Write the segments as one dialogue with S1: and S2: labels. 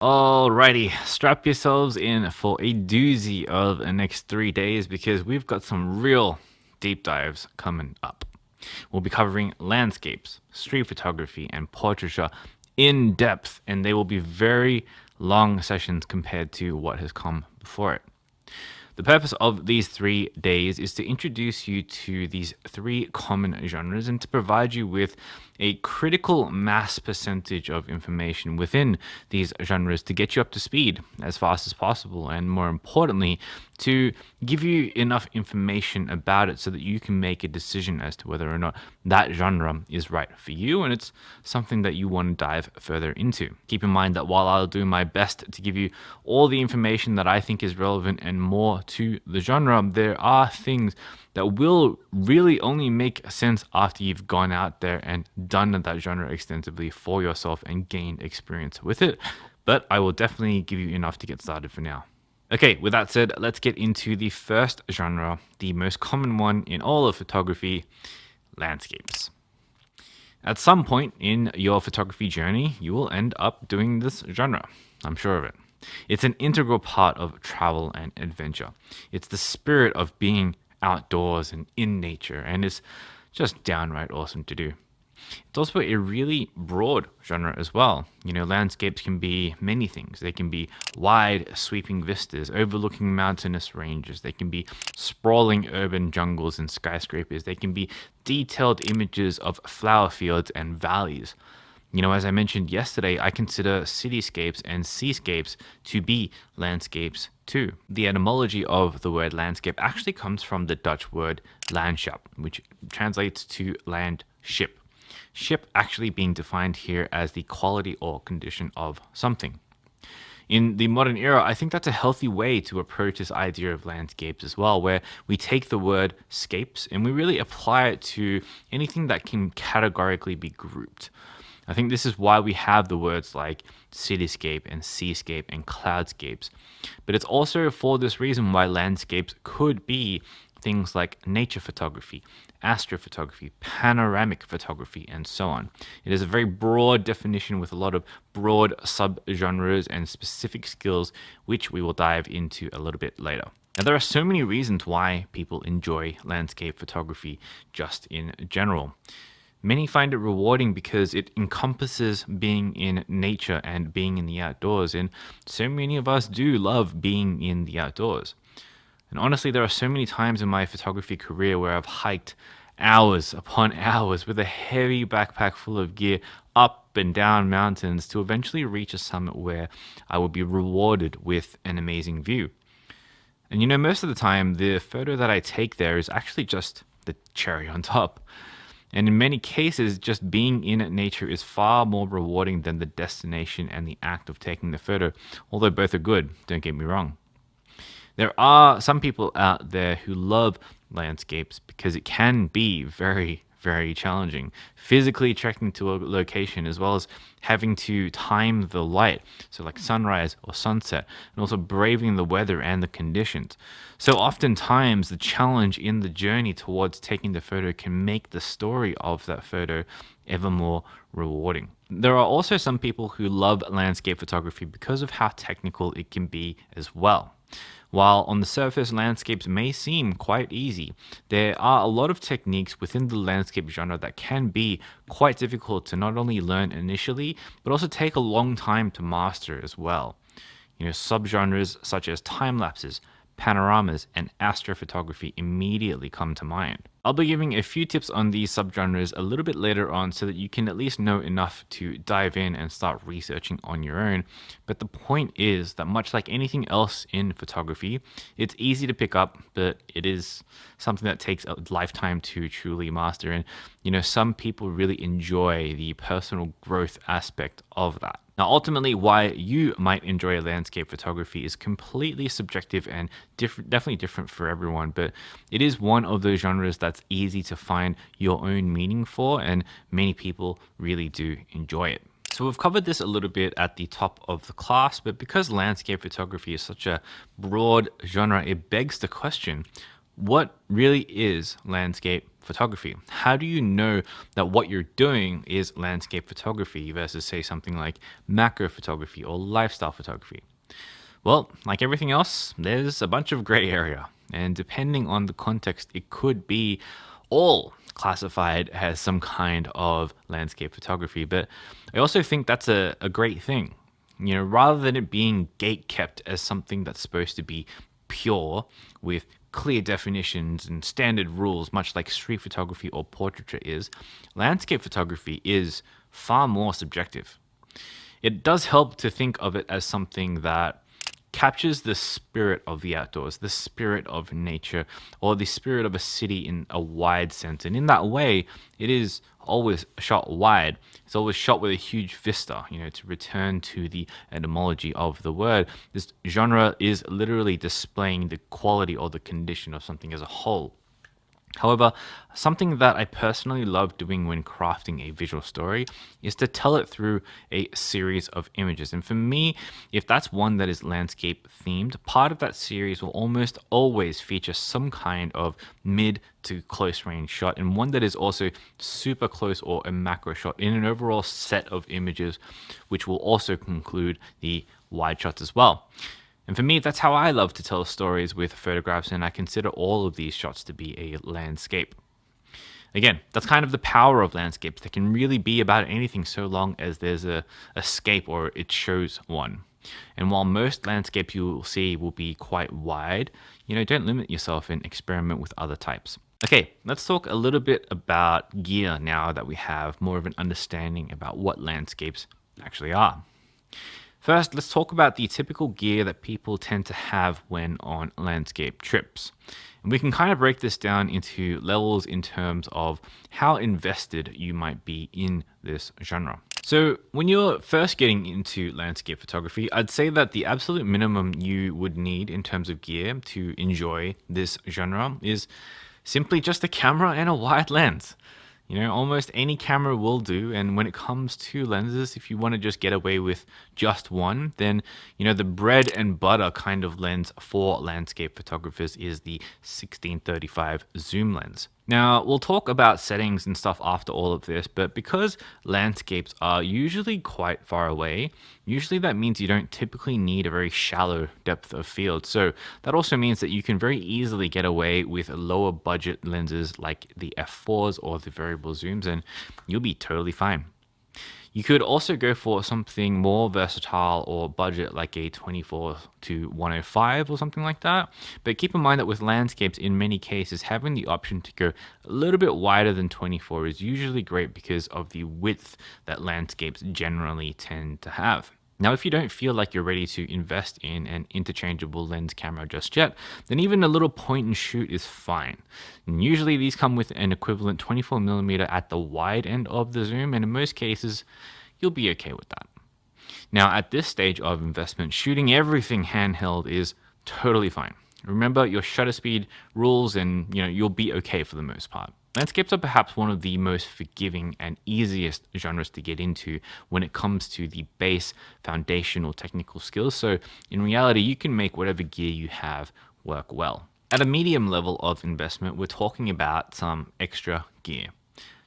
S1: Alrighty, strap yourselves in for a doozy of the next 3 days because we've got some real deep dives coming up. We'll be covering landscapes, street photography, and portraiture in depth, and they will be very long sessions compared to what has come before it. The purpose of these 3 days is to introduce you to these three common genres and to provide you with a critical mass percentage of information within these genres to get you up to speed as fast as possible, and more importantly, to give you enough information about it so that you can make a decision as to whether or not that genre is right for you and it's something that you want to dive further into. Keep in mind that while I'll do my best to give you all the information that I think is relevant and more to the genre, there are things that will really only make sense after you've gone out there and done that genre extensively for yourself and gained experience with it. But I will definitely give you enough to get started for now. Okay, with that said, let's get into the first genre, the most common one in all of photography, landscapes. At some point in your photography journey, you will end up doing this genre. I'm sure of it. It's an integral part of travel and adventure. It's the spirit of being outdoors and in nature, and it's just downright awesome to do. It's also a really broad genre as well. Landscapes can be many things. They can be wide, sweeping vistas overlooking mountainous ranges. They can be sprawling urban jungles and skyscrapers. They can be detailed images of flower fields and valleys. As I mentioned yesterday, I consider cityscapes and seascapes to be landscapes too. The etymology of the word landscape actually comes from the Dutch word landschap, which translates to land ship. Ship actually being defined here as the quality or condition of something. In the modern era, I think that's a healthy way to approach this idea of landscapes as well, where we take the word scapes and we really apply it to anything that can categorically be grouped. I think this is why we have the words like cityscape and seascape and cloudscapes. But it's also for this reason why landscapes could be things like nature photography, astrophotography, panoramic photography, and so on. It is a very broad definition with a lot of broad subgenres and specific skills, which we will dive into a little bit later. Now, there are so many reasons why people enjoy landscape photography just in general. Many find it rewarding because it encompasses being in nature and being in the outdoors, and so many of us do love being in the outdoors. And honestly, there are so many times in my photography career where I've hiked hours upon hours with a heavy backpack full of gear up and down mountains to eventually reach a summit where I would be rewarded with an amazing view. And most of the time, the photo that I take there is actually just the cherry on top. And in many cases, just being in nature is far more rewarding than the destination and the act of taking the photo, although both are good, don't get me wrong. There are some people out there who love landscapes because it can be very, very challenging. Physically trekking to a location as well as having to time the light, so like sunrise or sunset, and also braving the weather and the conditions. So oftentimes the challenge in the journey towards taking the photo can make the story of that photo ever more rewarding. There are also some people who love landscape photography because of how technical it can be as well. While on the surface, landscapes may seem quite easy, there are a lot of techniques within the landscape genre that can be quite difficult to not only learn initially, but also take a long time to master as well. Subgenres such as time lapses, panoramas, and astrophotography immediately come to mind. I'll be giving a few tips on these subgenres a little bit later on so that you can at least know enough to dive in and start researching on your own. But the point is that much like anything else in photography, it's easy to pick up, but it is something that takes a lifetime to truly master. And, some people really enjoy the personal growth aspect of that. Now, ultimately, why you might enjoy landscape photography is completely subjective and definitely different for everyone, but it is one of those genres that's easy to find your own meaning for, and many people really do enjoy it. So we've covered this a little bit at the top of the class, but because landscape photography is such a broad genre, it begs the question, what really is landscape photography? How do you know that what you're doing is landscape photography versus, say, something like macro photography or lifestyle photography? Well, like everything else, there's a bunch of gray area. And depending on the context, it could be all classified as some kind of landscape photography. But I also think that's a great thing. Rather than it being gate kept as something that's supposed to be pure with clear definitions and standard rules, much like street photography or portraiture is, landscape photography is far more subjective. It does help to think of it as something that captures the spirit of the outdoors, the spirit of nature, or the spirit of a city in a wide sense. And in that way, it is always shot wide. It's always shot with a huge vista, to return to the etymology of the word. This genre is literally displaying the quality or the condition of something as a whole. However, something that I personally love doing when crafting a visual story is to tell it through a series of images. And for me, if that's one that is landscape themed, part of that series will almost always feature some kind of mid to close range shot, and one that is also super close or a macro shot in an overall set of images, which will also conclude the wide shots as well. And for me, that's how I love to tell stories with photographs, and I consider all of these shots to be a landscape. Again, that's kind of the power of landscapes. They can really be about anything so long as there's a scape or it shows one. And while most landscapes you will see will be quite wide, don't limit yourself and experiment with other types. Okay, let's talk a little bit about gear now that we have more of an understanding about what landscapes actually are. First, let's talk about the typical gear that people tend to have when on landscape trips. And we can kind of break this down into levels in terms of how invested you might be in this genre. So when you're first getting into landscape photography, I'd say that the absolute minimum you would need in terms of gear to enjoy this genre is simply just a camera and a wide lens. Almost any camera will do. And when it comes to lenses, if you want to just get away with just one, then, the bread and butter kind of lens for landscape photographers is the 1635 zoom lens. Now, we'll talk about settings and stuff after all of this, but because landscapes are usually quite far away, usually that means you don't typically need a very shallow depth of field. So that also means that you can very easily get away with lower budget lenses like the f4s or the variable zooms, and you'll be totally fine. You could also go for something more versatile or budget like a 24 to 105 or something like that. But keep in mind that with landscapes, in many cases, having the option to go a little bit wider than 24 is usually great because of the width that landscapes generally tend to have. Now, if you don't feel like you're ready to invest in an interchangeable lens camera just yet, then even a little point and shoot is fine. And usually these come with an equivalent 24mm at the wide end of the zoom, and in most cases, you'll be okay with that. Now, at this stage of investment, shooting everything handheld is totally fine. Remember your shutter speed rules and you'll be okay for the most part. Landscapes are perhaps one of the most forgiving and easiest genres to get into when it comes to the base foundational technical skills. So in reality, you can make whatever gear you have work well. At a medium level of investment, we're talking about some extra gear.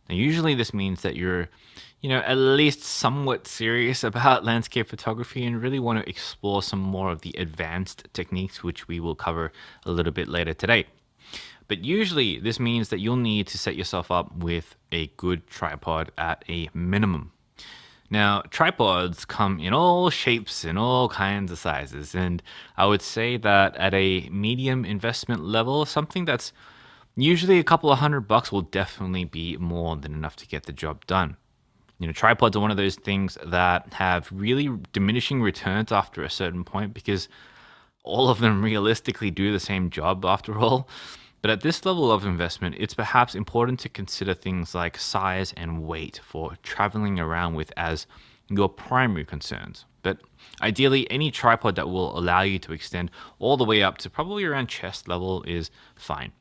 S1: Now, usually this means that you're, at least somewhat serious about landscape photography and really want to explore some more of the advanced techniques, which we will cover a little bit later today. But usually this means that you'll need to set yourself up with a good tripod at a minimum. Now, tripods come in all shapes and all kinds of sizes, and I would say that at a medium investment level, something that's usually a couple of $100 will definitely be more than enough to get the job done. Tripods are one of those things that have really diminishing returns after a certain point because all of them realistically do the same job after all. But at this level of investment, it's perhaps important to consider things like size and weight for traveling around with as your primary concerns. But ideally, any tripod that will allow you to extend all the way up to probably around chest level is fine.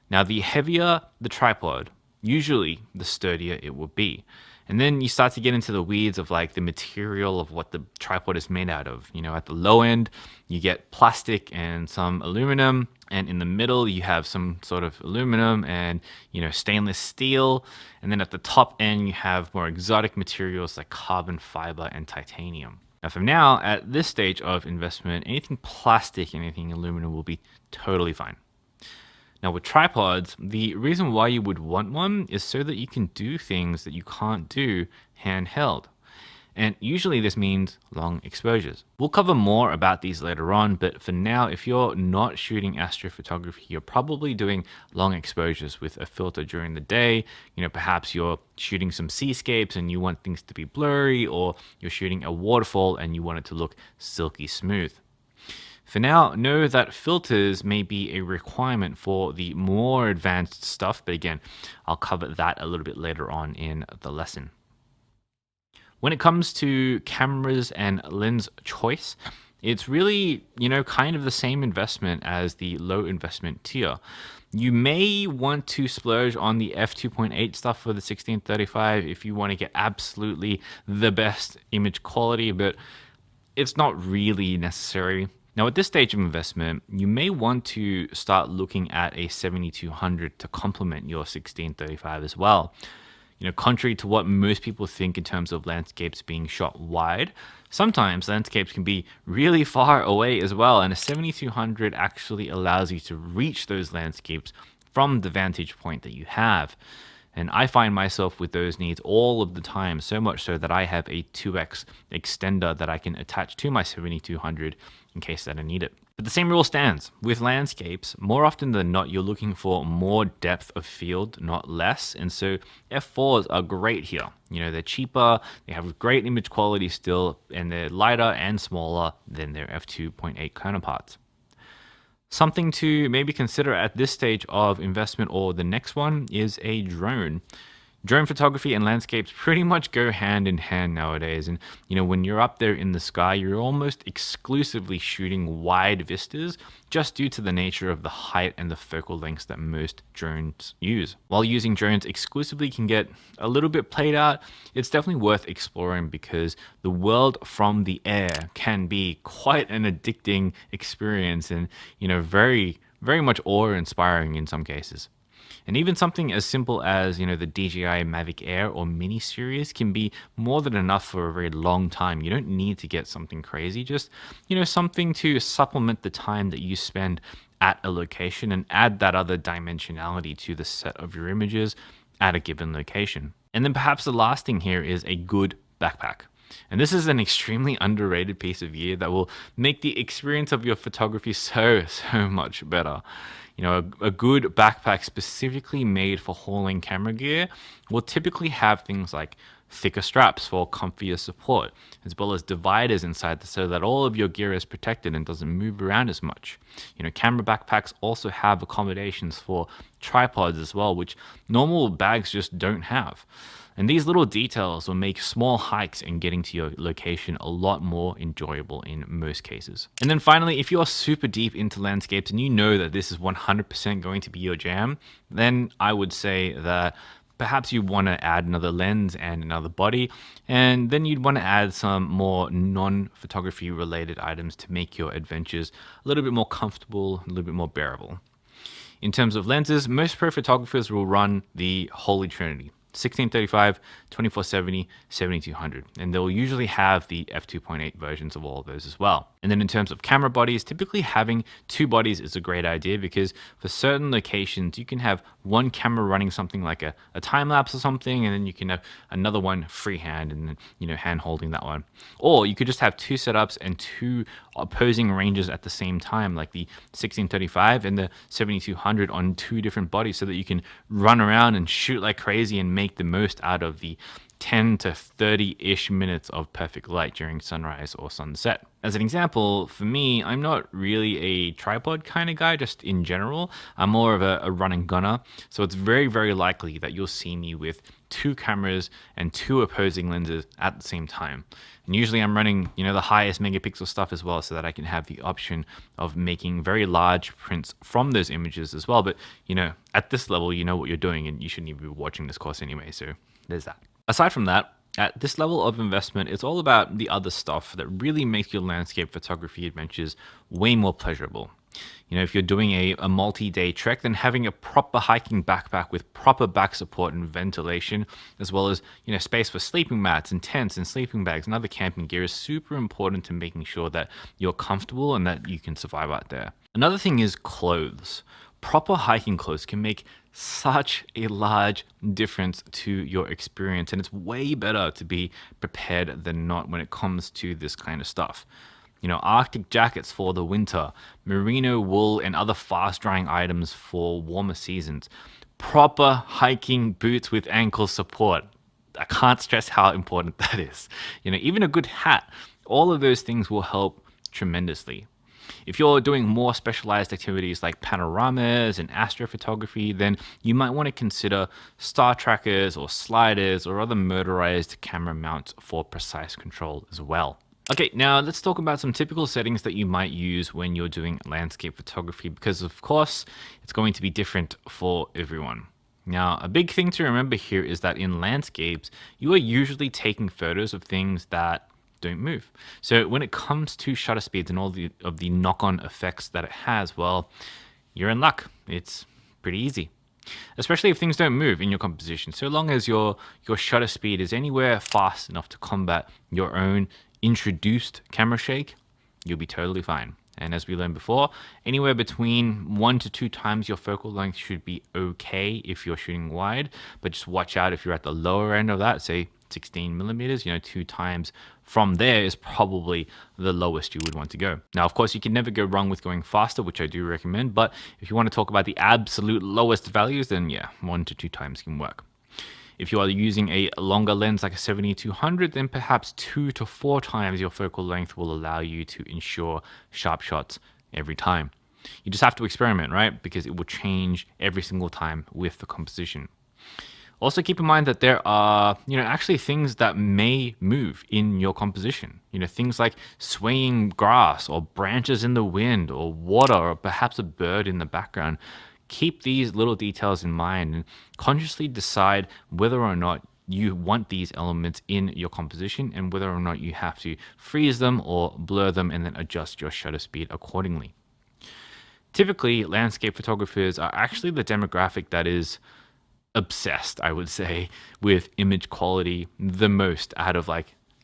S1: Now, the heavier the tripod, usually the sturdier it will be. And then you start to get into the weeds of like the material of what the tripod is made out of. At the low end, you get plastic and some aluminum. And in the middle, you have some sort of aluminum and, stainless steel. And then at the top end, you have more exotic materials like carbon fiber and titanium. Now, from now, at this stage of investment, anything plastic, anything aluminum will be totally fine. Now, with tripods, the reason why you would want one is so that you can do things that you can't do handheld. And usually this means long exposures. We'll cover more about these later on, but for now, if you're not shooting astrophotography, you're probably doing long exposures with a filter during the day. Perhaps you're shooting some seascapes and you want things to be blurry, or you're shooting a waterfall and you want it to look silky smooth. For now, know that filters may be a requirement for the more advanced stuff, but again, I'll cover that a little bit later on in the lesson. When it comes to cameras and lens choice, it's really, kind of the same investment as the low investment tier. You may want to splurge on the f2.8 stuff for the 1635 if you want to get absolutely the best image quality, but it's not really necessary. Now, at this stage of investment, you may want to start looking at a 7200 to complement your 1635 as well. Contrary to what most people think in terms of landscapes being shot wide, sometimes landscapes can be really far away as well, and a 7200 actually allows you to reach those landscapes from the vantage point that you have. And I find myself with those needs all of the time, so much so that I have a 2x extender that I can attach to my 7200 in case that I need it. But the same rule stands. With landscapes, more often than not, you're looking for more depth of field, not less. And so f4s are great here. They're cheaper, they have great image quality still, and they're lighter and smaller than their f2.8 counterparts. Something to maybe consider at this stage of investment or the next one is a drone. Drone photography and landscapes pretty much go hand in hand nowadays. And, when you're up there in the sky, you're almost exclusively shooting wide vistas just due to the nature of the height and the focal lengths that most drones use. While using drones exclusively can get a little bit played out, it's definitely worth exploring because the world from the air can be quite an addicting experience and, very, very much awe-inspiring in some cases. And even something as simple as, the DJI Mavic Air or Mini series can be more than enough for a very long time. You don't need to get something crazy, just, something to supplement the time that you spend at a location and add that other dimensionality to the set of your images at a given location. And then perhaps the last thing here is a good backpack. And this is an extremely underrated piece of gear that will make the experience of your photography so much better. A good backpack specifically made for hauling camera gear will typically have things like thicker straps for comfier support, as well as dividers inside so that all of your gear is protected and doesn't move around as much. Camera backpacks also have accommodations for tripods as well, which normal bags just don't have. And these little details will make small hikes and getting to your location a lot more enjoyable in most cases. And then finally, if you're super deep into landscapes and you know that this is 100% going to be your jam, then I would say that perhaps you want to add another lens and another body, and then you'd want to add some more non-photography related items to make your adventures a little bit more comfortable, a little bit more bearable. In terms of lenses, most pro photographers will run the Holy Trinity: 1635, 2470, 7200, and they'll usually have the f2.8 versions of all of those as well. And then in terms of camera bodies, typically having two bodies is a great idea because for certain locations, you can have one camera running something like a time lapse or something, and then you can have another one freehand and then, hand holding that one. Or you could just have two setups and two opposing ranges at the same time, like the 1635 and the 7200 on two different bodies so that you can run around and shoot like crazy and make the most out of the 10 to 30-ish minutes of perfect light during sunrise or sunset. As an example, for me, I'm not really a tripod kind of guy, just in general. I'm more of a run and gunner. So it's very, very likely that you'll see me with two cameras and two opposing lenses at the same time. And usually I'm running, the highest megapixel stuff as well, so that I can have the option of making very large prints from those images as well. But, at this level, you know what you're doing, and you shouldn't even be watching this course anyway. So there's that. Aside from that, at this level of investment, it's all about the other stuff that really makes your landscape photography adventures way more pleasurable. If you're doing a multi-day trek, then having a proper hiking backpack with proper back support and ventilation, as well as, space for sleeping mats and tents and sleeping bags and other camping gear is super important to making sure that you're comfortable and that you can survive out there. Another thing is clothes. Proper hiking clothes can make such a large difference to your experience, and it's way better to be prepared than not when it comes to this kind of stuff. Arctic jackets for the winter, merino wool and other fast drying items for warmer seasons, proper hiking boots with ankle support. I can't stress how important that is. Even a good hat, all of those things will help tremendously. If you're doing more specialized activities like panoramas and astrophotography, then you might want to consider star trackers or sliders or other motorized camera mounts for precise control as well. Okay, now let's talk about some typical settings that you might use when you're doing landscape photography, because of course it's going to be different for everyone. Now, a big thing to remember here is that in landscapes, you are usually taking photos of things that don't move. So when it comes to shutter speeds and all of the knock-on effects that it has, well, you're in luck. It's pretty easy, especially if things don't move in your composition. So long as your shutter speed is anywhere fast enough to combat your own introduced camera shake, you'll be totally fine. And as we learned before, anywhere between 1 to 2 times your focal length should be okay if you're shooting wide, but just watch out if you're at the lower end of that, say 16 millimeters, 2 times from there is probably the lowest you would want to go. Now, of course, you can never go wrong with going faster, which I do recommend, but if you want to talk about the absolute lowest values, then yeah, 1 to 2 times can work. If you are using a longer lens like a 70-200, then perhaps 2 to 4 times your focal length will allow you to ensure sharp shots every time. You just have to experiment, right? Because it will change every single time with the composition. Also keep in mind that there are, actually things that may move in your composition. Things like swaying grass or branches in the wind or water or perhaps a bird in the background. Keep these little details in mind and consciously decide whether or not you want these elements in your composition and whether or not you have to freeze them or blur them and then adjust your shutter speed accordingly. Typically, landscape photographers are actually the demographic that is obsessed, I would say, with image quality the most out of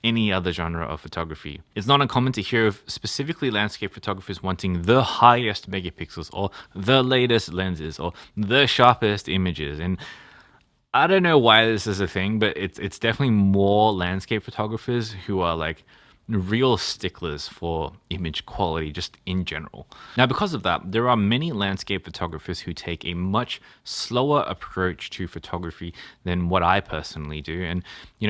S1: any other genre of photography. It's not uncommon to hear of specifically landscape photographers wanting the highest megapixels or the latest lenses or the sharpest images. And I don't know why this is a thing, but it's definitely more landscape photographers who are real sticklers for image quality just in general. Now, because of that, there are many landscape photographers who take a much slower approach to photography than what I personally do. And,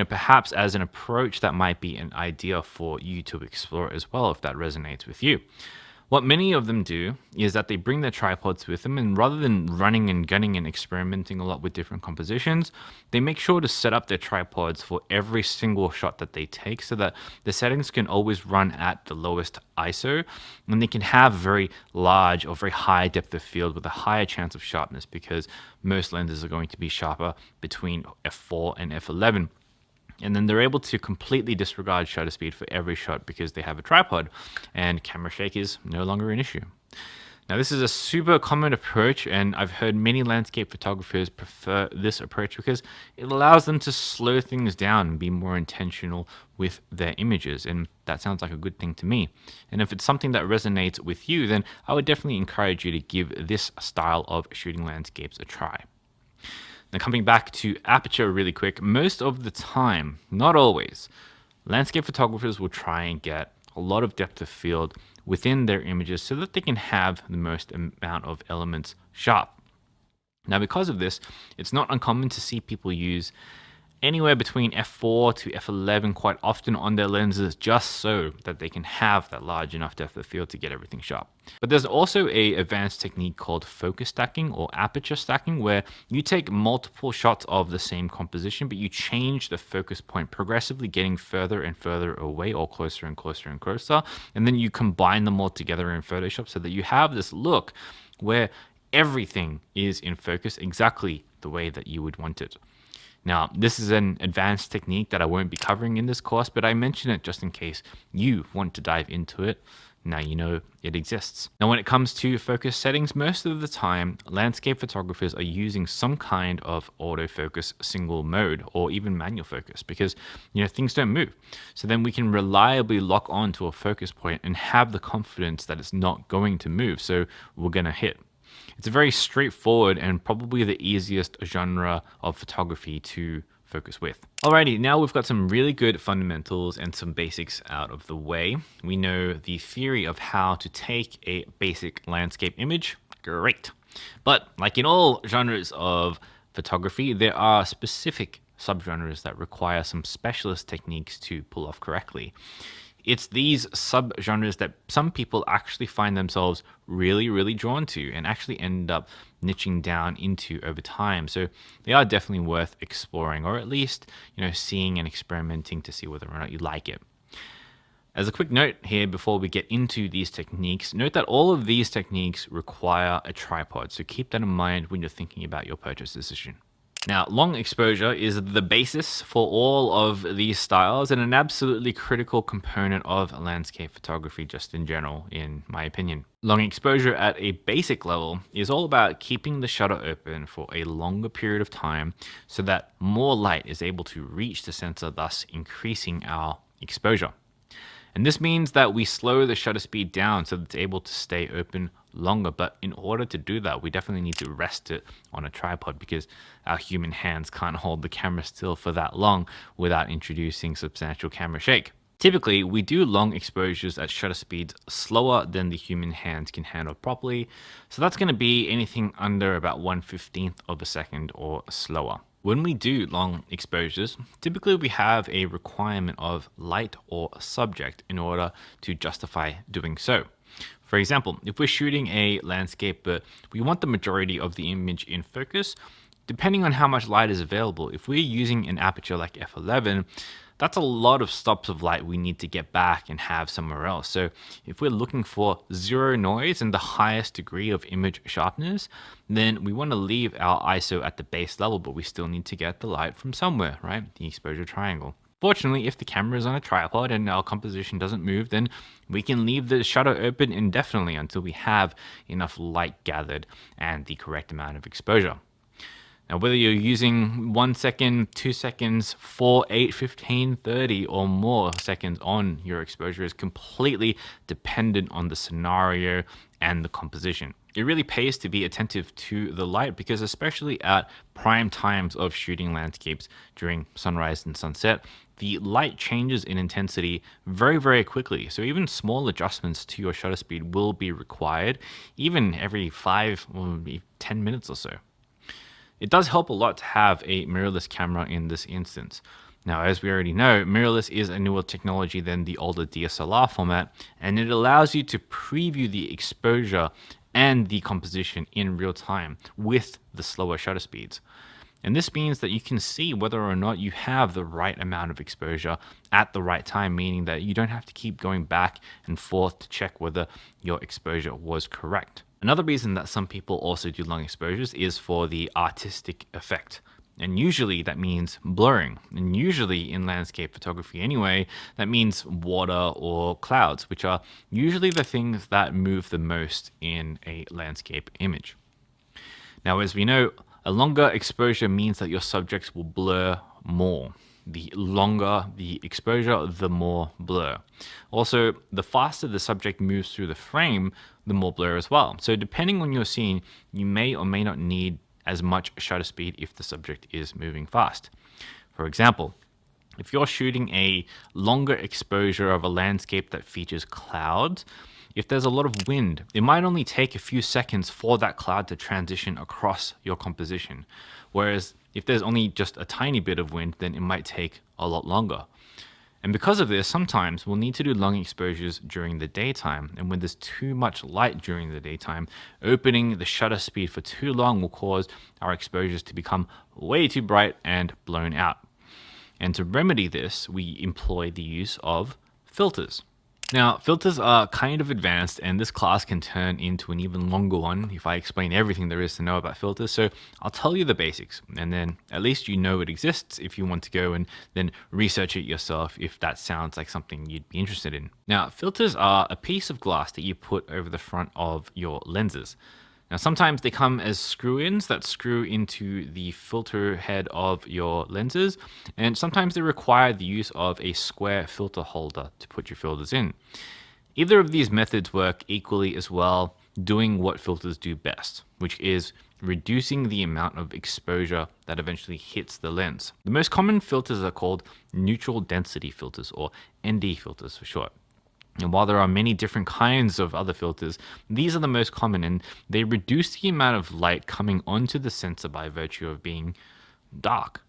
S1: perhaps as an approach that might be an idea for you to explore as well, if that resonates with you. What many of them do is that they bring their tripods with them, and rather than running and gunning and experimenting a lot with different compositions, they make sure to set up their tripods for every single shot that they take so that the settings can always run at the lowest ISO, and they can have very large or very high depth of field with a higher chance of sharpness, because most lenses are going to be sharper between f4 and f11. And then they're able to completely disregard shutter speed for every shot because they have a tripod, and camera shake is no longer an issue. Now, this is a super common approach, and I've heard many landscape photographers prefer this approach because it allows them to slow things down and be more intentional with their images, and that sounds like a good thing to me. And if it's something that resonates with you, then I would definitely encourage you to give this style of shooting landscapes a try. Now, coming back to aperture really quick, most of the time, not always, landscape photographers will try and get a lot of depth of field within their images so that they can have the most amount of elements sharp. Now, because of this, it's not uncommon to see people use anywhere between f4 to f11 quite often on their lenses, just so that they can have that large enough depth of field to get everything sharp. But there's also a advanced technique called focus stacking or aperture stacking, where you take multiple shots of the same composition, but you change the focus point progressively, getting further and further away, or closer and closer and closer, and then you combine them all together in Photoshop so that you have this look where everything is in focus exactly the way that you would want it. Now, this is an advanced technique that I won't be covering in this course, but I mention it just in case you want to dive into it. Now you know it exists. Now, when it comes to focus settings, most of the time, landscape photographers are using some kind of autofocus single mode or even manual focus because, things don't move. So then we can reliably lock on to a focus point and have the confidence that it's not going to move. So we're going to hit. It's a very straightforward and probably the easiest genre of photography to focus with. Alrighty, now we've got some really good fundamentals and some basics out of the way. We know the theory of how to take a basic landscape image. Great. But like in all genres of photography, there are specific subgenres that require some specialist techniques to pull off correctly. It's these subgenres that some people actually find themselves really, really drawn to and actually end up niching down into over time. So they are definitely worth exploring, or at least, seeing and experimenting to see whether or not you like it. As a quick note here before we get into these techniques, note that all of these techniques require a tripod. So keep that in mind when you're thinking about your purchase decision. Now, long exposure is the basis for all of these styles and an absolutely critical component of landscape photography just in general, in my opinion. Long exposure at a basic level is all about keeping the shutter open for a longer period of time so that more light is able to reach the sensor, thus increasing our exposure. And this means that we slow the shutter speed down so that it's able to stay open longer. But in order to do that, we definitely need to rest it on a tripod because our human hands can't hold the camera still for that long without introducing substantial camera shake. Typically, we do long exposures at shutter speeds slower than the human hands can handle properly. So that's going to be anything under about 1/15 of a second or slower. When we do long exposures, typically we have a requirement of light or subject in order to justify doing so. For example, if we're shooting a landscape but we want the majority of the image in focus, depending on how much light is available, if we're using an aperture like f11, that's a lot of stops of light we need to get back and have somewhere else. So if we're looking for zero noise and the highest degree of image sharpness, then we want to leave our ISO at the base level, but we still need to get the light from somewhere, right? The exposure triangle. Fortunately, if the camera is on a tripod and our composition doesn't move, then we can leave the shutter open indefinitely until we have enough light gathered and the correct amount of exposure. Now, whether you're using 1 second, 2 seconds, 4, 8, 15, 30 or more seconds on your exposure is completely dependent on the scenario and the composition. It really pays to be attentive to the light because especially at prime times of shooting landscapes during sunrise and sunset, the light changes in intensity very, very quickly. So even small adjustments to your shutter speed will be required, even every 5 or 10 minutes or so. It does help a lot to have a mirrorless camera in this instance. Now, as we already know, mirrorless is a newer technology than the older DSLR format, and it allows you to preview the exposure and the composition in real time with the slower shutter speeds. And this means that you can see whether or not you have the right amount of exposure at the right time, meaning that you don't have to keep going back and forth to check whether your exposure was correct. Another reason that some people also do long exposures is for the artistic effect. And usually that means blurring. And usually in landscape photography anyway, that means water or clouds, which are usually the things that move the most in a landscape image. Now, as we know, a longer exposure means that your subjects will blur more. The longer the exposure, the more blur. Also, the faster the subject moves through the frame, the more blur as well. So depending on your scene, you may or may not need as much shutter speed if the subject is moving fast. For example, if you're shooting a longer exposure of a landscape that features clouds, if there's a lot of wind, it might only take a few seconds for that cloud to transition across your composition. Whereas if there's only just a tiny bit of wind, then it might take a lot longer. And because of this, sometimes we'll need to do long exposures during the daytime. And when there's too much light during the daytime, opening the shutter speed for too long will cause our exposures to become way too bright and blown out. And to remedy this, we employ the use of filters. Now, filters are kind of advanced, and this class can turn into an even longer one if I explain everything there is to know about filters. So I'll tell you the basics, and then at least you know it exists if you want to go and then research it yourself if that sounds like something you'd be interested in. Now, filters are a piece of glass that you put over the front of your lenses. Now, sometimes they come as screw-ins that screw into the filter head of your lenses, and sometimes they require the use of a square filter holder to put your filters in. Either of these methods work equally as well, doing what filters do best, which is reducing the amount of exposure that eventually hits the lens. The most common filters are called neutral density filters, or ND filters for short. And while there are many different kinds of other filters, these are the most common, and they reduce the amount of light coming onto the sensor by virtue of being dark.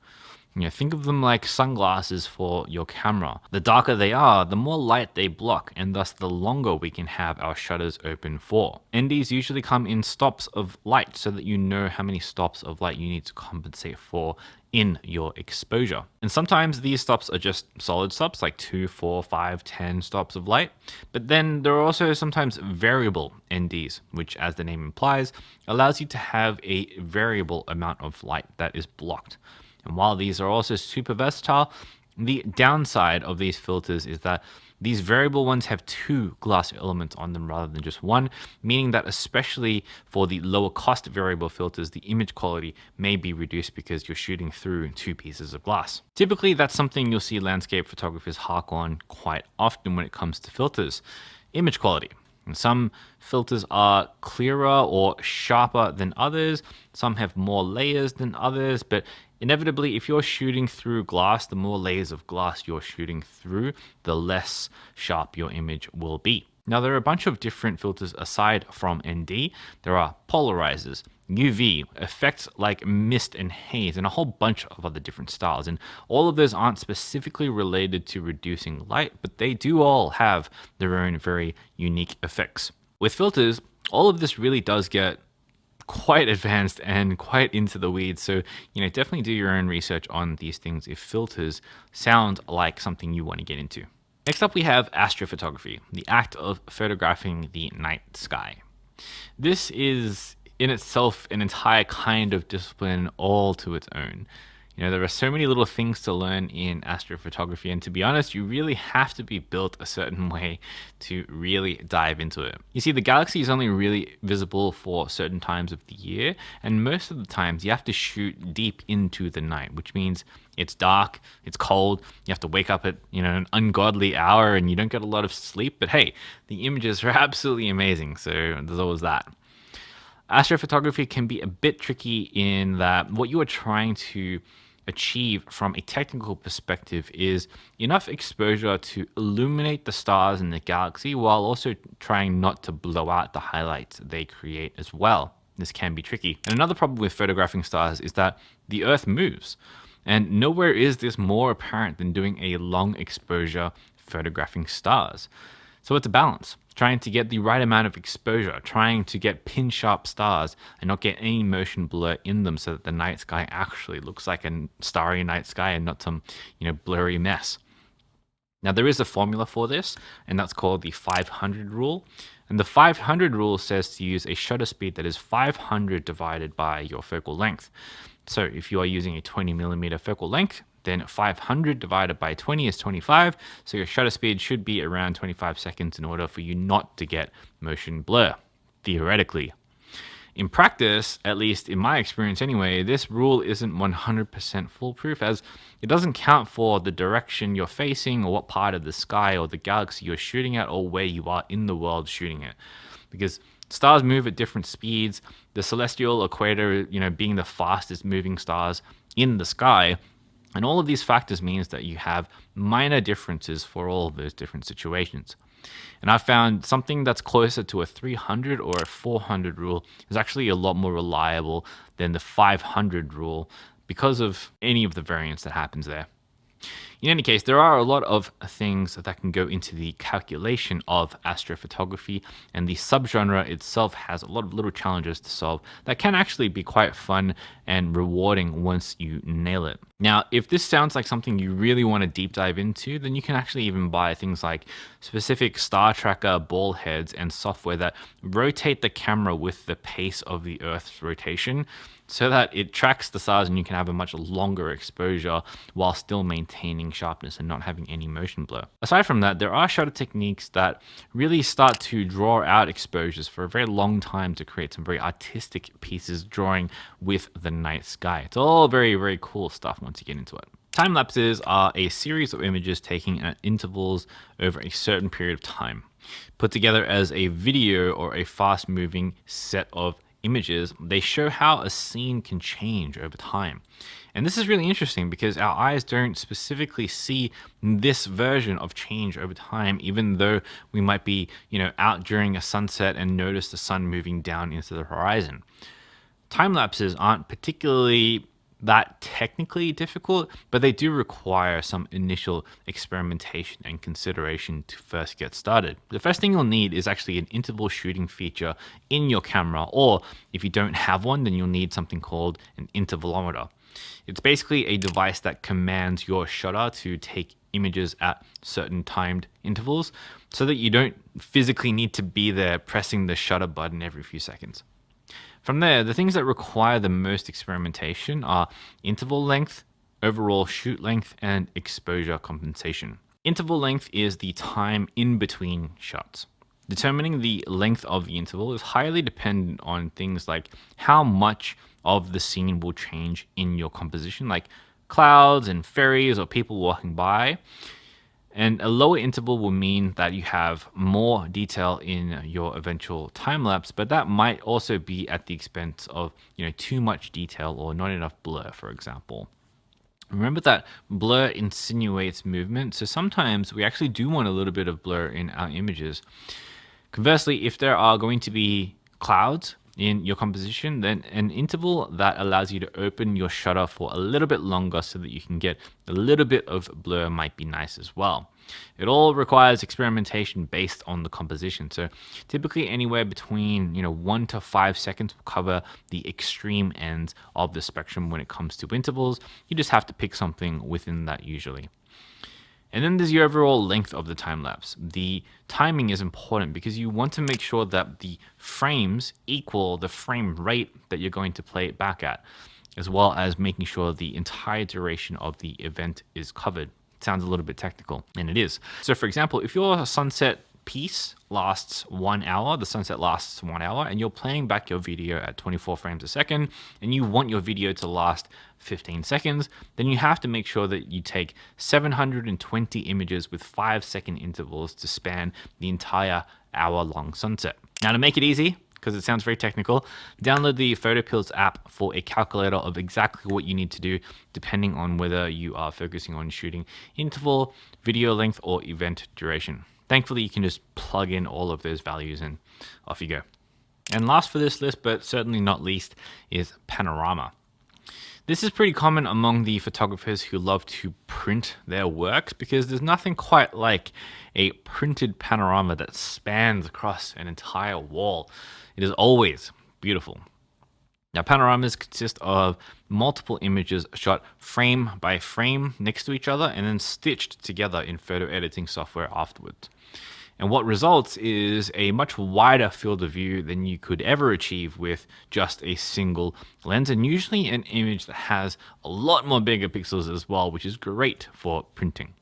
S1: Think of them like sunglasses for your camera. The darker they are, the more light they block, and thus the longer we can have our shutters open for. NDs usually come in stops of light so that you know how many stops of light you need to compensate for in your exposure. And sometimes these stops are just solid stops, like 2, 4, 5, 10 stops of light. But then there are also sometimes variable NDs, which, as the name implies, allows you to have a variable amount of light that is blocked. And while these are also super versatile, the downside of these filters is that these variable ones have 2 glass elements on them rather than just one, meaning that especially for the lower cost variable filters, the image quality may be reduced because you're shooting through 2 pieces of glass. Typically, that's something you'll see landscape photographers hark on quite often when it comes to filters: image quality. And some filters are clearer or sharper than others. Some have more layers than others, but inevitably, if you're shooting through glass, the more layers of glass you're shooting through, the less sharp your image will be. Now, there are a bunch of different filters aside from ND. There are polarizers, UV, effects like mist and haze, and a whole bunch of other different styles. And all of those aren't specifically related to reducing light, but they do all have their own very unique effects. With filters, all of this really does get quite advanced and quite into the weeds. So, definitely do your own research on these things if filters sound like something you want to get into. Next up, we have astrophotography, the act of photographing the night sky. This is in itself an entire kind of discipline all to its own. There are so many little things to learn in astrophotography, and to be honest, you really have to be built a certain way to really dive into it. You see, the galaxy is only really visible for certain times of the year, and most of the times you have to shoot deep into the night, which means it's dark, it's cold, you have to wake up at an ungodly hour, and you don't get a lot of sleep. But hey, the images are absolutely amazing, so there's always that. Astrophotography can be a bit tricky in that what you are trying to achieve from a technical perspective is enough exposure to illuminate the stars in the galaxy while also trying not to blow out the highlights they create as well. This can be tricky. And another problem with photographing stars is that the Earth moves. And nowhere is this more apparent than doing a long exposure photographing stars. So it's a balance, trying to get the right amount of exposure, trying to get pin sharp stars and not get any motion blur in them so that the night sky actually looks like a starry night sky and not some, blurry mess. Now, there is a formula for this, and that's called the 500 rule. And the 500 rule says to use a shutter speed that is 500 divided by your focal length. So if you are using a 20mm focal length, then 500 divided by 20 is 25. So your shutter speed should be around 25 seconds in order for you not to get motion blur, theoretically. In practice, at least in my experience anyway, this rule isn't 100% foolproof, as it doesn't count for the direction you're facing or what part of the sky or the galaxy you're shooting at or where you are in the world shooting it. Because stars move at different speeds, the celestial equator, being the fastest moving stars in the sky. And all of these factors means that you have minor differences for all of those different situations. And I found something that's closer to a 300 or a 400 rule is actually a lot more reliable than the 500 rule because of any of the variance that happens there. In any case, there are a lot of things that can go into the calculation of astrophotography, and the subgenre itself has a lot of little challenges to solve that can actually be quite fun and rewarding once you nail it. Now, if this sounds like something you really want to deep dive into, then you can actually even buy things like specific star tracker ball heads and software that rotate the camera with the pace of the Earth's rotation, so that it tracks the stars and you can have a much longer exposure while still maintaining sharpness and not having any motion blur. Aside from that, there are shutter techniques that really start to draw out exposures for a very long time to create some very artistic pieces drawing with the night sky. It's all very, very cool stuff once you get into it. Time lapses are a series of images taken at intervals over a certain period of time, put together as a video or a fast moving set of images. They show how a scene can change over time. And this is really interesting because our eyes don't specifically see this version of change over time, even though we might be, out during a sunset and notice the sun moving down into the horizon. Time lapses aren't particularly that technically difficult, but they do require some initial experimentation and consideration to first get started. The first thing you'll need is actually an interval shooting feature in your camera, or if you don't have one, then you'll need something called an intervalometer. It's basically a device that commands your shutter to take images at certain timed intervals so that you don't physically need to be there pressing the shutter button every few seconds. From there, the things that require the most experimentation are interval length, overall shoot length, and exposure compensation. Interval length is the time in between shots. Determining the length of the interval is highly dependent on things like how much of the scene will change in your composition, like clouds and fairies or people walking by. And a lower interval will mean that you have more detail in your eventual time lapse, but that might also be at the expense of, too much detail or not enough blur, for example. Remember that blur insinuates movement, so sometimes we actually do want a little bit of blur in our images. Conversely, if there are going to be clouds in your composition, then an interval that allows you to open your shutter for a little bit longer so that you can get a little bit of blur might be nice as well. It all requires experimentation based on the composition. So typically anywhere between 1 to 5 seconds will cover the extreme ends of the spectrum when it comes to intervals. You just have to pick something within that usually. And then there's your overall length of the time lapse. The timing is important because you want to make sure that the frames equal the frame rate that you're going to play it back at, as well as making sure the entire duration of the event is covered. It sounds a little bit technical, and it is. So for example, if your sunset piece lasts 1 hour, the sunset lasts 1 hour, and you're playing back your video at 24 frames a second, and you want your video to last 15 seconds, then you have to make sure that you take 720 images with 5-second intervals to span the entire hour-long sunset. Now, to make it easy, because it sounds very technical, download the PhotoPills app for a calculator of exactly what you need to do, depending on whether you are focusing on shooting interval, video length, or event duration. Thankfully, you can just plug in all of those values and off you go. And last for this list, but certainly not least, is panorama. This is pretty common among the photographers who love to print their works because there's nothing quite like a printed panorama that spans across an entire wall. It is always beautiful. Now, panoramas consist of multiple images shot frame by frame next to each other and then stitched together in photo editing software afterwards. And what results is a much wider field of view than you could ever achieve with just a single lens, and usually an image that has a lot more bigger pixels as well, which is great for printing.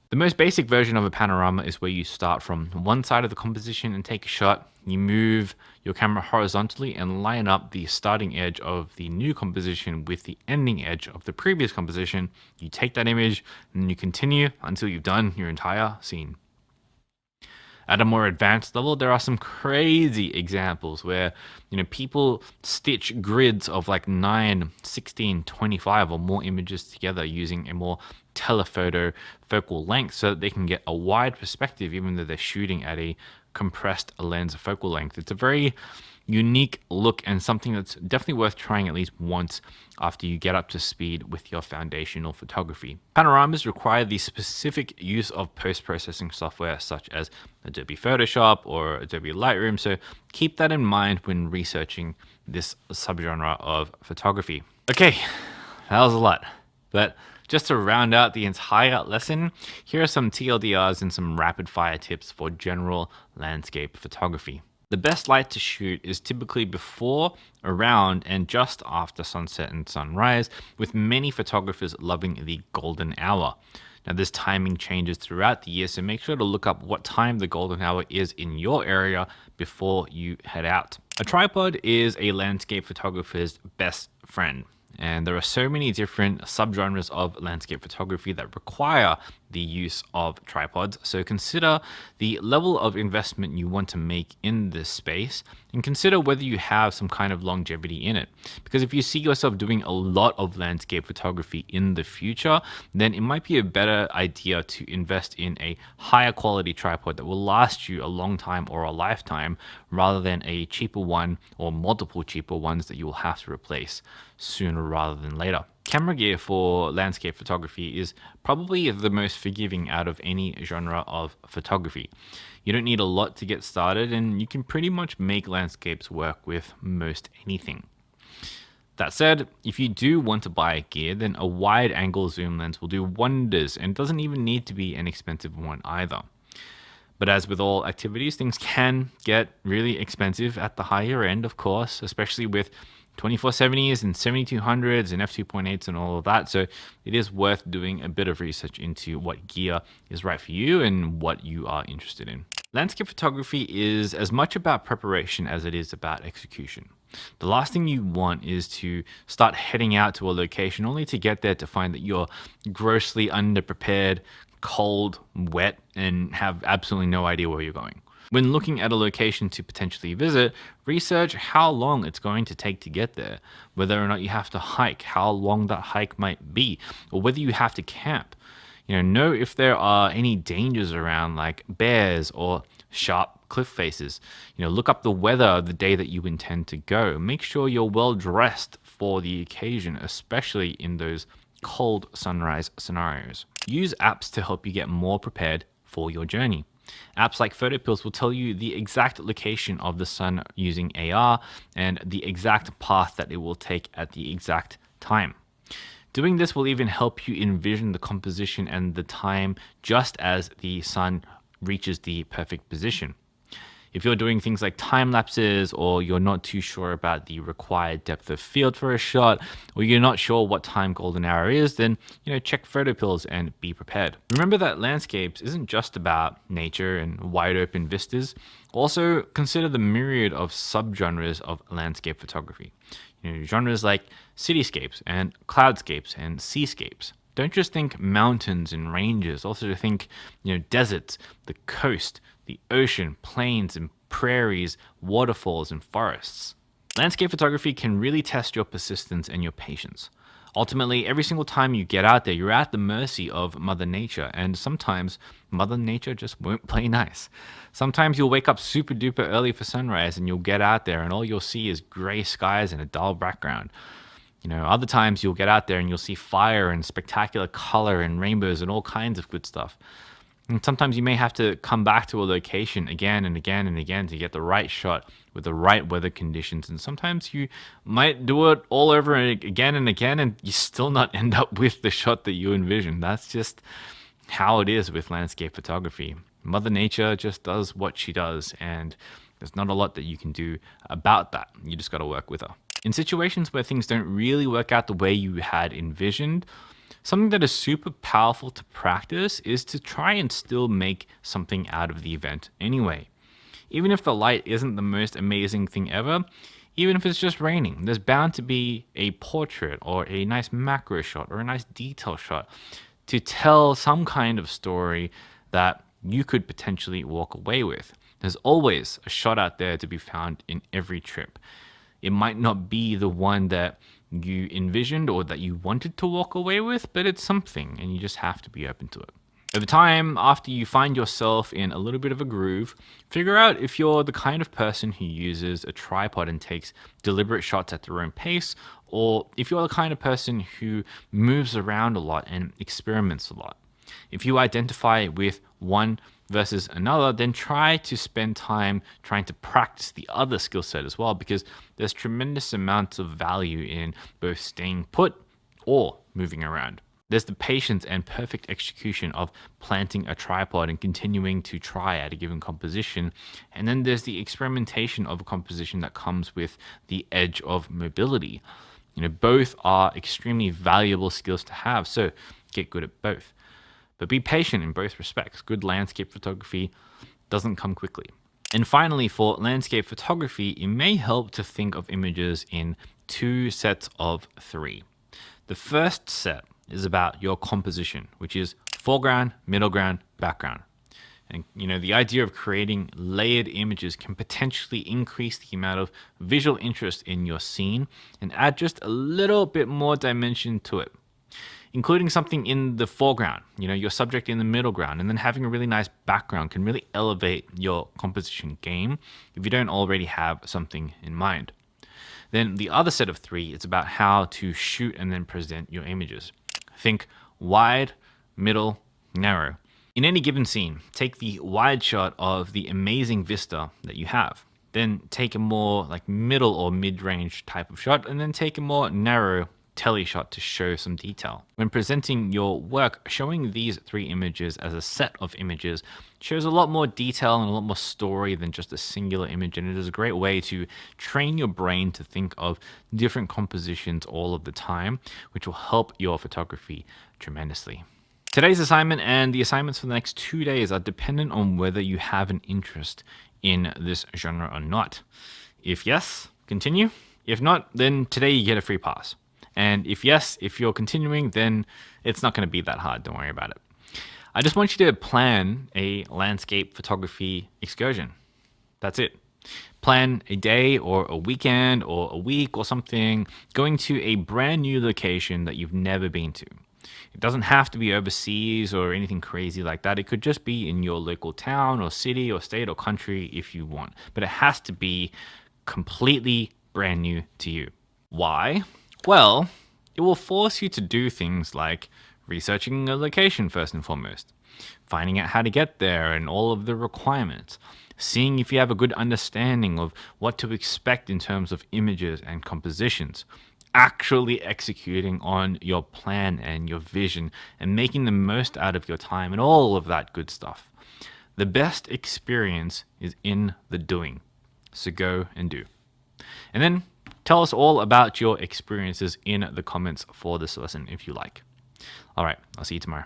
S1: The most basic version of a panorama is where you start from one side of the composition and take a shot. You move your camera horizontally and line up the starting edge of the new composition with the ending edge of the previous composition. You take that image and you continue until you've done your entire scene. At a more advanced level, there are some crazy examples where, people stitch grids of like 9, 16, 25 or more images together using a more telephoto focal length so that they can get a wide perspective even though they're shooting at a compressed lens focal length. It's a very unique look and something that's definitely worth trying at least once after you get up to speed with your foundational photography. Panoramas require the specific use of post-processing software such as Adobe Photoshop or Adobe Lightroom, so keep that in mind when researching this subgenre of photography. Okay, that was a lot, but just to round out the entire lesson, here are some TLDRs and some rapid fire tips for general landscape photography. The best light to shoot is typically before, around, and just after sunset and sunrise, with many photographers loving the golden hour. Now, this timing changes throughout the year, so make sure to look up what time the golden hour is in your area before you head out. A tripod is a landscape photographer's best friend. And there are so many different subgenres of landscape photography that require the use of tripods. So consider the level of investment you want to make in this space and consider whether you have some kind of longevity in it. Because if you see yourself doing a lot of landscape photography in the future, then it might be a better idea to invest in a higher quality tripod that will last you a long time or a lifetime rather than a cheaper one or multiple cheaper ones that you will have to replace sooner rather than later. Camera gear for landscape photography is probably the most forgiving out of any genre of photography. You don't need a lot to get started, and you can pretty much make landscapes work with most anything. That said, if you do want to buy gear, then a wide angle zoom lens will do wonders, and it doesn't even need to be an expensive one either. But as with all activities, things can get really expensive at the higher end, of course, especially with 2470s and 7200s and f2.8s and all of that. So it is worth doing a bit of research into what gear is right for you and what you are interested in. Landscape photography is as much about preparation as it is about execution. The last thing you want is to start heading out to a location only to get there to find that you're grossly underprepared, cold, wet, and have absolutely no idea where you're going. When looking at a location to potentially visit, research how long it's going to take to get there, whether or not you have to hike, how long that hike might be, or whether you have to camp. Know if there are any dangers around like bears or sharp cliff faces. Look up the weather the day that you intend to go. Make sure you're well dressed for the occasion, especially in those cold sunrise scenarios. Use apps to help you get more prepared for your journey. Apps like PhotoPills will tell you the exact location of the sun using AR and the exact path that it will take at the exact time. Doing this will even help you envision the composition and the time just as the sun reaches the perfect position. If you're doing things like time lapses, or you're not too sure about the required depth of field for a shot, or you're not sure what time golden hour is, then check PhotoPills and be prepared. Remember that landscapes isn't just about nature and wide open vistas. Also consider the myriad of subgenres of landscape photography. Genres like cityscapes and cloudscapes and seascapes. Don't just think mountains and ranges. Also think, deserts, the coast, the ocean, plains and prairies, waterfalls and forests. Landscape photography can really test your persistence and your patience. Ultimately, every single time you get out there, you're at the mercy of Mother Nature, and sometimes Mother Nature just won't play nice. Sometimes you'll wake up super duper early for sunrise and you'll get out there and all you'll see is gray skies and a dull background. Other times you'll get out there and you'll see fire and spectacular color and rainbows and all kinds of good stuff. And sometimes you may have to come back to a location again and again and again to get the right shot with the right weather conditions. And sometimes you might do it all over again and again and you still not end up with the shot that you envisioned. That's just how it is with landscape photography. Mother Nature just does what she does, and there's not a lot that you can do about that. You just got to work with her. In situations where things don't really work out the way you had envisioned, something that is super powerful to practice is to try and still make something out of the event anyway. Even if the light isn't the most amazing thing ever, even if it's just raining, there's bound to be a portrait or a nice macro shot or a nice detail shot to tell some kind of story that you could potentially walk away with. There's always a shot out there to be found in every trip. It might not be the one that you envisioned or that you wanted to walk away with, but it's something, and you just have to be open to it. Over time, after you find yourself in a little bit of a groove, figure out if you're the kind of person who uses a tripod and takes deliberate shots at their own pace, or if you're the kind of person who moves around a lot and experiments a lot. If you identify with one versus another, then try to spend time trying to practice the other skill set as well, because there's tremendous amounts of value in both staying put or moving around. There's the patience and perfect execution of planting a tripod and continuing to try at a given composition. And then there's the experimentation of a composition that comes with the edge of mobility. Both are extremely valuable skills to have, so get good at both. But be patient in both respects. Good landscape photography doesn't come quickly. And finally, for landscape photography, it may help to think of images in 2 sets of 3. The first set is about your composition, which is foreground, middle ground, background. And the idea of creating layered images can potentially increase the amount of visual interest in your scene and add just a little bit more dimension to it. Including something in the foreground, your subject in the middle ground, and then having a really nice background can really elevate your composition game if you don't already have something in mind. Then the other set of 3 is about how to shoot and then present your images. Think wide, middle, narrow. In any given scene, take the wide shot of the amazing vista that you have. Then take a more middle or mid-range type of shot, and then take a more narrow tele shot to show some detail. When presenting your work, showing these 3 images as a set of images shows a lot more detail and a lot more story than just a singular image, and it is a great way to train your brain to think of different compositions all of the time, which will help your photography tremendously. Today's assignment and the assignments for the next 2 days are dependent on whether you have an interest in this genre or not. If yes, continue. If not, then today you get a free pass. And if yes, if you're continuing, then it's not going to be that hard. Don't worry about it. I just want you to plan a landscape photography excursion. That's it. Plan a day or a weekend or a week or something, going to a brand new location that you've never been to. It doesn't have to be overseas or anything crazy like that. It could just be in your local town or city or state or country if you want. But it has to be completely brand new to you. Why? Well, it will force you to do things like researching a location first and foremost, finding out how to get there and all of the requirements, seeing if you have a good understanding of what to expect in terms of images and compositions, actually executing on your plan and your vision and making the most out of your time and all of that good stuff. The best experience is in the doing, so go and do. And then tell us all about your experiences in the comments for this lesson if you like. All right, I'll see you tomorrow.